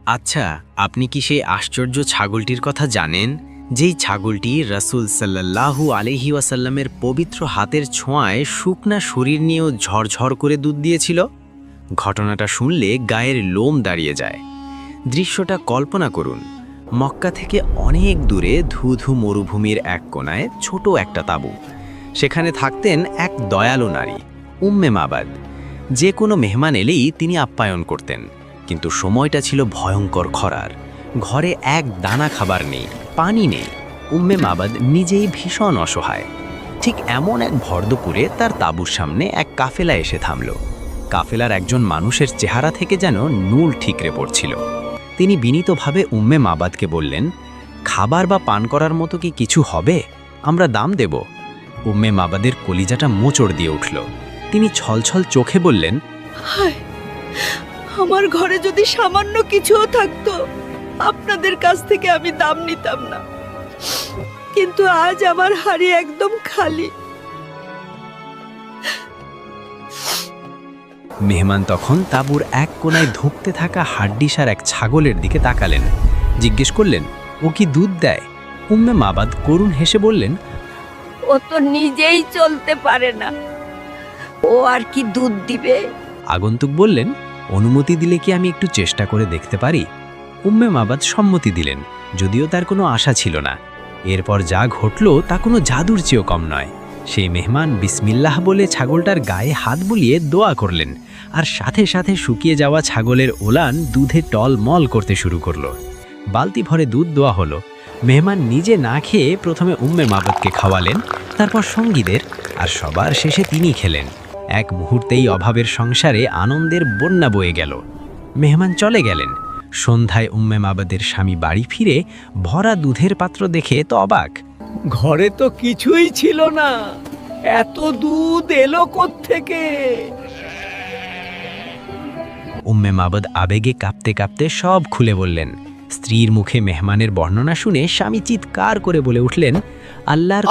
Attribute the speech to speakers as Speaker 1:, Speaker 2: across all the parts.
Speaker 1: আচ্ছা, আপনি কি সেই আশ্চর্য ছাগলটির কথা জানেন, যেই ছাগলটি রাসূল সাল্লাল্লাহু আলাইহি ওয়াসাল্লামের পবিত্র হাতের ছোঁয়ায় শুকনা শরীর নিয়েও ঝরঝর করে দুধ দিয়েছিল? ঘটনাটা শুনলে গায়ের লোম দাঁড়িয়ে যায়। দৃশ্যটা কল্পনা করুন, মক্কা থেকে অনেক দূরে ধুধু মরুভূমির এক কোণায় ছোট একটা তাঁবু। সেখানে থাকতেন এক দয়ালু নারী, উম্মে মাবাদ। যে কোনো মেহমান এলেই তিনি আপ্যায়ন করতেন, কিন্তু সময়টা ছিল ভয়ঙ্কর খরার। ঘরে এক দানা খাবার নেই, পানি নেই। উম্মে মাবাদ নিজেই ভীষণ অসহায়। ঠিক এমন এক ভর দুপুরে তার তাঁবুর সামনে এক কাফেলা এসে থামল। কাফেলার একজন মানুষের চেহারা থেকে যেন নূর ঠিকরে পড়ছিল। তিনি বিনীতভাবে উম্মে মাবাদকে বললেন, খাবার বা পান করার মতো কি কিছু হবে? আমরা দাম দেব। উম্মে মাবাদের কলিজাটা মোচড় দিয়ে উঠল। তিনি ছলছল চোখে বললেন,
Speaker 2: হায়, আমার ঘরে যদি সামান্য কিছুও থাকতো, আপনাদের কাছ থেকে আমি দাম নিতাম না, কিন্তু আজ আমার হাড়ি একদম খালি।
Speaker 1: মেহমান তখন তাঁবুর এক কোণায় ধুঁকতে থাকা হাড্ডিসার এক ছাগলের দিকে তাকালেন। জিজ্ঞেস করলেন, ও কি দুধ দেয়? উম্মে মাবাদ করুণ হেসে বললেন,
Speaker 2: ও তো নিজেই চলতে পারে না, ও আর কি দুধ দিবে?
Speaker 1: আগন্তুক বললেন, অনুমতি দিলে কি আমি একটু চেষ্টা করে দেখতে পারি? উম্মে মাবাদ সম্মতি দিলেন, যদিও তার কোনো আশা ছিল না। এরপর যা ঘটল তা কোনো জাদুর চেয়েও কম নয়। সেই মেহমান বিসমিল্লাহ বলে ছাগলটার গায়ে হাত বুলিয়ে দোয়া করলেন, আর সাথে সাথে শুকিয়ে যাওয়া ছাগলের ওলান দুধে টলমল করতে শুরু করলো। বালতি ভরে দুধ দেওয়া হলো। মেহমান নিজে না খেয়ে প্রথমে উম্মে মাবাদকে খাওয়ালেন, তারপর সঙ্গীদের, আর সবার শেষে তিনি খেলেন। এক মুহূর্তেই অভাবের সংসারে আনন্দের বন্যা বয়ে গেল। মেহমান চলে গেলেন। সন্ধ্যায় উম্মে মাবাদের স্বামী বাড়ি ফিরে ভরা দুধের পাত্র দেখে তো অবাক।
Speaker 3: ঘরে তো কিছুই ছিল না, এত দুধ এলো কোত্থেকে?
Speaker 1: উম্মে মাবাদ আবেগে কাঁপতে কাঁপতে সব খুলে বললেন। স্ত্রীর মুখে মেহমানের বর্ণনা শুনে স্বামী চিৎকার করে বলে উঠলেন, আল্লাহর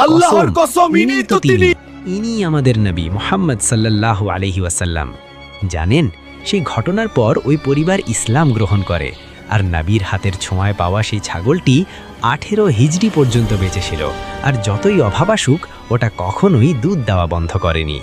Speaker 1: কসম, ইনি তো তিনি, ইনি আমাদের নবী মুহাম্মদ সাল্লাল্লাহু আলাইহি ওয়াসাল্লাম। জানেন, সেই ঘটনার পর ওই পরিবার ইসলাম গ্রহণ করে, আর নবীর হাতের ছোঁয়ায় পাওয়া সেই ছাগলটি 18 হিজরি পর্যন্ত বেঁচে ছিল। আর যতই অভাব আসুক, ওটা কখনোই দুধ দেওয়া বন্ধ করেনি।